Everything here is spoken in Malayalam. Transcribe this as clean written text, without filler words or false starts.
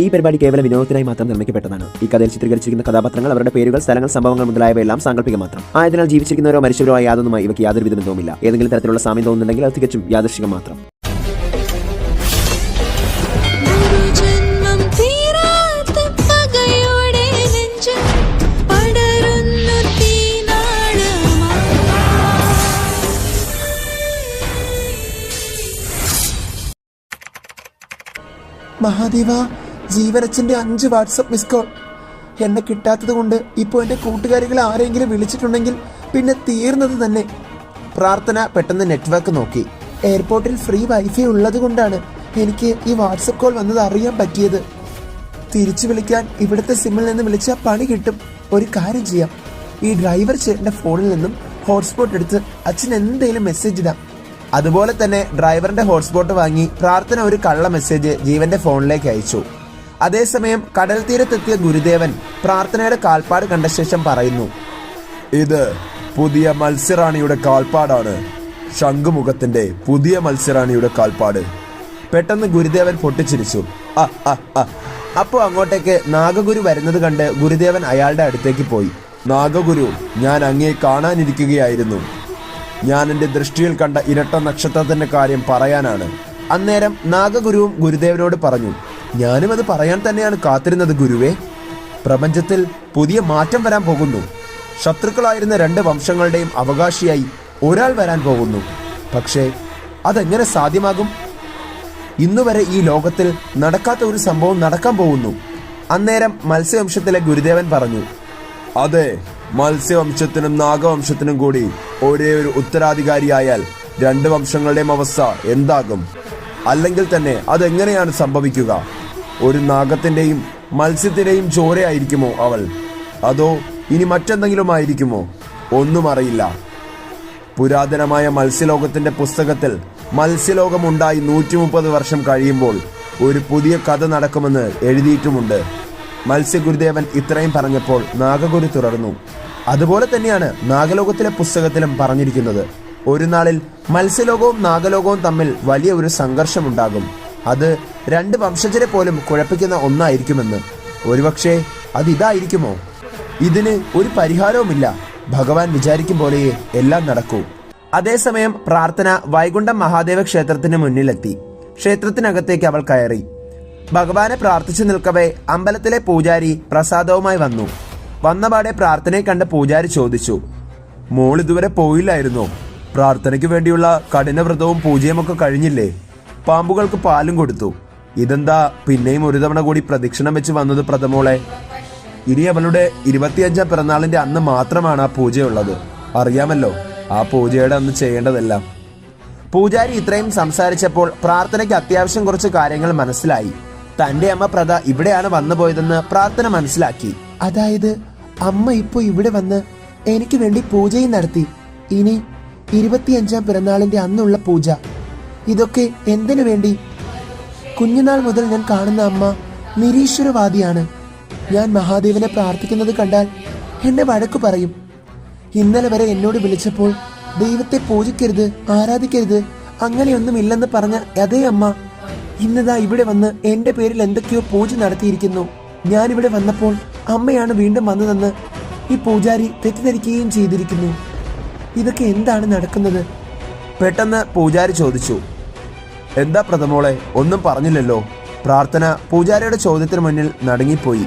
ഈ പരിപാടി കേവല വിനോദത്തിനായി മാത്രം നിർമ്മിക്കപ്പെട്ടതാണ്. ഈ കഥയിൽ ചിത്രീകരിച്ചിരിക്കുന്ന കഥാപാത്രങ്ങൾ, അവരുടെ പേരുകൾ, സ്ഥലങ്ങൾ, സംഭവങ്ങൾ മുതലായവയെല്ലാം സാങ്കല്പിക മാത്രം ആയതിനാൽ ജീവിച്ചിരിക്കുന്നവരോ മരിച്ചവരോ ആയ യാതൊന്നുമായി ഇവയ്ക്ക് യാതൊരു ബന്ധവുമില്ല. ഏതെങ്കിലും തരത്തിലുള്ള സാമ്യം തോന്നുന്നുണ്ടെങ്കിൽ അത് തികച്ചും യാദൃശ്ചികം മാത്രം. മഹാദേവ, ജീവനച്ഛൻ്റെ 5 വാട്സപ്പ് മിസ് കോൾ. എന്നെ കിട്ടാത്തത് കൊണ്ട് ഇപ്പോൾ എൻ്റെ കൂട്ടുകാരികളെ ആരെങ്കിലും വിളിച്ചിട്ടുണ്ടെങ്കിൽ പിന്നെ തീർന്നത് തന്നെ. പ്രാർത്ഥന പെട്ടെന്ന് നെറ്റ്വർക്ക് നോക്കി. എയർപോർട്ടിൽ ഫ്രീ വൈഫൈ ഉള്ളത് കൊണ്ടാണ് എനിക്ക് ഈ വാട്സപ്പ് കോൾ വന്നത് അറിയാൻ പറ്റിയത്. തിരിച്ചു വിളിക്കാൻ ഇവിടുത്തെ സിമ്മിൽ നിന്ന് വിളിച്ചാൽ പണി കിട്ടും. ഒരു കാര്യം ചെയ്യാം, ഈ ഡ്രൈവർ ചേട്ടൻ്റെ ഫോണിൽ നിന്നും ഹോട്ട്സ്പോട്ട് എടുത്ത് അച്ഛൻ എന്തെങ്കിലും മെസ്സേജ് ഇടാം. അതുപോലെ തന്നെ ഡ്രൈവറിന്റെ ഹോട്ട്സ്പോട്ട് വാങ്ങി പ്രാർത്ഥന ഒരു കള്ള മെസ്സേജ് ജീവന്റെ ഫോണിലേക്ക് അയച്ചു. അതേസമയം കടൽ തീരത്തെത്തിയ ഗുരുദേവൻ പ്രാർത്ഥനയുടെ കാൽപ്പാട് കണ്ട ശേഷം പറയുന്നു, ഇത് പുതിയ മത്സ്യറാണിയുടെ കാൽപ്പാടാണ്. ശംഖുമുഖത്തിന്റെ പുതിയ മത്സ്യറാണിയുടെ കാൽപ്പാട്. പെട്ടെന്ന് ഗുരുദേവൻ പൊട്ടിച്ചിരിച്ചു. അപ്പോൾ അങ്ങോട്ടേക്ക് നാഗഗുരു വരുന്നത് കണ്ട് ഗുരുദേവൻ അയാളുടെ അടുത്തേക്ക് പോയി. നാഗഗുരു, ഞാൻ അങ്ങേ കാണാനിരിക്കുകയായിരുന്നു. ഞാൻ എൻ്റെ ദൃഷ്ടിയിൽ കണ്ട ഇരട്ട നക്ഷത്രത്തിന്റെ കാര്യം പറയാനാണ്. അന്നേരം നാഗഗുരുവും ഗുരുദേവനോട് പറഞ്ഞു, ഞാനും അത് പറയാൻ തന്നെയാണ് കാത്തിരുന്നത് ഗുരുവേ. പ്രപഞ്ചത്തിൽ പുതിയ മാറ്റം വരാൻ പോകുന്നു. ശത്രുക്കളായിരുന്ന 2 വംശങ്ങളുടെയും അവകാശിയായി ഒരാൾ വരാൻ പോകുന്നു. പക്ഷേ അതെങ്ങനെ സാധ്യമാകും? ഇന്നുവരെ ഈ ലോകത്തിൽ നടക്കാത്ത ഒരു സംഭവം നടക്കാൻ പോകുന്നു. അന്നേരം മത്സ്യവംശത്തിലെ ഗുരുദേവൻ പറഞ്ഞു, അതെ, മത്സ്യവംശത്തിനും നാഗവംശത്തിനും കൂടി ഒരേ ഒരു ഉത്തരാധികാരിയായാൽ 2 വംശങ്ങളുടെയും അവസ്ഥ എന്താകും? അല്ലെങ്കിൽ തന്നെ അതെങ്ങനെയാണ് സംഭവിക്കുക? ഒരു നാഗത്തിന്റെയും മത്സ്യത്തിന്റെയും ചോരയായിരിക്കുമോ അവൾ? അതോ ഇനി മറ്റെന്തെങ്കിലും ആയിരിക്കുമോ? ഒന്നും അറിയില്ല. പുരാതനമായ മത്സ്യലോകത്തിന്റെ പുസ്തകത്തിൽ മത്സ്യലോകമുണ്ടായി 130 വർഷം കഴിയുമ്പോൾ ഒരു പുതിയ കഥ നടക്കുമെന്ന് എഴുതിയിട്ടുമുണ്ട്. മത്സ്യഗുരുദേവൻ ഇത്രയും പറഞ്ഞപ്പോൾ നാഗഗുരു തുടർന്നു, അതുപോലെ തന്നെയാണ് നാഗലോകത്തിലെ പുസ്തകത്തിലും പറഞ്ഞിരിക്കുന്നത്. ഒരു നാളിൽ മത്സ്യലോകവും നാഗലോകവും തമ്മിൽ വലിയ ഒരു സംഘർഷമുണ്ടാകും. അത് 2 വംശജരെ പോലും കുഴപ്പിക്കുന്ന ഒന്നായിരിക്കുമെന്ന്. ഒരുപക്ഷെ അതിതായിരിക്കുമോ? ഇതിന് ഒരു പരിഹാരവുമില്ല. ഭഗവാൻ വിചാരിക്കും പോലെയേ എല്ലാം നടക്കൂ. അതേസമയം പ്രാർത്ഥന വൈകുണ്ഠം മഹാദേവ ക്ഷേത്രത്തിന് മുന്നിലെത്തി. ക്ഷേത്രത്തിനകത്തേക്ക് അവൾ കയറി. ഭഗവാനെ പ്രാർത്ഥിച്ചു നിൽക്കവേ അമ്പലത്തിലെ പൂജാരി പ്രസാദവുമായി വന്നു. വന്നപാടെ പ്രാർത്ഥനയെ കണ്ട് പൂജാരി ചോദിച്ചു, മോൾ ഇതുവരെ പോയില്ലായിരുന്നോ? പ്രാർത്ഥനയ്ക്ക് വേണ്ടിയുള്ള കഠിനവ്രതവും പൂജയുമൊക്കെ കഴിഞ്ഞില്ലേ? പാമ്പുകൾക്ക് പാലും കൊടുത്തു. ഇതെന്താ പിന്നെയും ഒരു തവണ കൂടി പ്രദക്ഷിണം വെച്ച് വന്നത് പ്രഥമോളെ? ഇനി അവളുടെ 25ാം പിറന്നാളിന്റെ അന്ന് മാത്രമാണ് ആ പൂജയുള്ളത്. അറിയാമല്ലോ ആ പൂജയുടെ അന്ന് ചെയ്യേണ്ടതെല്ലാം. പൂജാരി ഇത്രയും സംസാരിച്ചപ്പോൾ പ്രാർത്ഥനയ്ക്ക് അത്യാവശ്യം കുറച്ച് കാര്യങ്ങൾ മനസ്സിലായി. തന്റെ അമ്മ പ്രത ഇവിടെയാണ് വന്നുപോയതെന്ന് പ്രാർത്ഥന മനസ്സിലാക്കി. അതായത് അമ്മ ഇപ്പോൾ ഇവിടെ വന്ന് എനിക്ക് വേണ്ടി പൂജയും നടത്തി. ഇനി 25ാം പിറന്നാളിന്റെ അന്നുള്ള പൂജ. ഇതൊക്കെ എന്തിനു വേണ്ടി? കുഞ്ഞുനാൾ മുതൽ ഞാൻ കാണുന്ന അമ്മ നിരീശ്വരവാദിയാണ്. ഞാൻ മഹാദേവനെ പ്രാർത്ഥിക്കുന്നത് കണ്ടാൽ എന്നെ വഴക്കു പറയും. ഇന്നലെ വരെ എന്നോട് വിളിച്ചപ്പോൾ ദൈവത്തെ പൂജിക്കരുത്, ആരാധിക്കരുത്, അങ്ങനെയൊന്നുമില്ലെന്ന് പറഞ്ഞ അതേ അമ്മ ഇന്നതാ ഇവിടെ വന്ന് എന്റെ പേരിൽ എന്തൊക്കെയോ പൂജ നടത്തിയിരിക്കുന്നു. ഞാനിവിടെ വന്നപ്പോൾ അമ്മയാണ് വീണ്ടും വന്നതെന്ന് ഈ പൂജാരി തെറ്റിദ്ധരിക്കുകയും ചെയ്തിരിക്കുന്നു. ഇതൊക്കെ എന്താണ് നടക്കുന്നത്? പെട്ടെന്ന് പൂജാരി ചോദിച്ചു. എന്താ പ്രഥമോളെ, ഒന്നും പറഞ്ഞില്ലല്ലോ? പ്രാർത്ഥന പൂജാരിയുടെ ചോദ്യത്തിന് മുന്നിൽ നടുങ്ങിപ്പോയി.